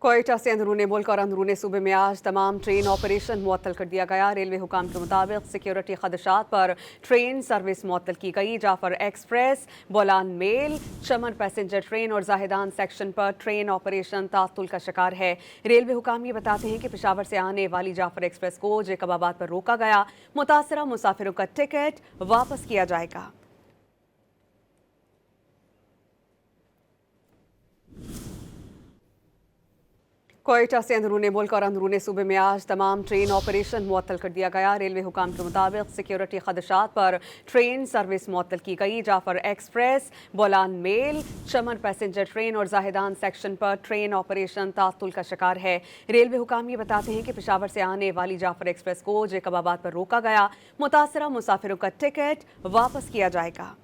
कोयटा से अंदरूनी मुल्क और अंदरूनी सूबे में आज तमाम ट्रेन ऑपरेशन मुअत्तल कर दिया गया। रेलवे हुकाम के मुताबिक सिक्योरिटी खदशात पर ट्रेन सर्विस मुअत्तल की गई। जाफर एक्सप्रेस, बोलान मेल, चमन पैसेंजर ट्रेन और जाहिदान सेक्शन पर ट्रेन ऑपरेशन तातुल का शिकार है। रेलवे हुकाम ये बताते हैं कि पेशावर से आने वाली जाफर एक्सप्रेस को जैकबाबाद पर रोका गया। मुतासरा मुसाफिरों का टिकट वापस किया जाएगा। कोयटा से अंदरूनी मुल्क और अंदरूनी सूबे में आज तमाम ट्रेन ऑपरेशन मुअत्तल कर दिया गया। रेलवे हुकाम के मुताबिक सिक्योरिटी खदशात पर ट्रेन सर्विस मुअत्तल की गई। जाफर एक्सप्रेस, बोलान मेल, चमन पैसेंजर ट्रेन और जाहिदान सेक्शन पर ट्रेन ऑपरेशन तातुल का शिकार है। रेलवे हुकाम ये बताते हैं कि पेशावर से आने वाली जाफर एक्सप्रेस को जैकबाबाद पर रोका गया। मुतासरा मुसाफिरों का टिकट वापस किया जाएगा।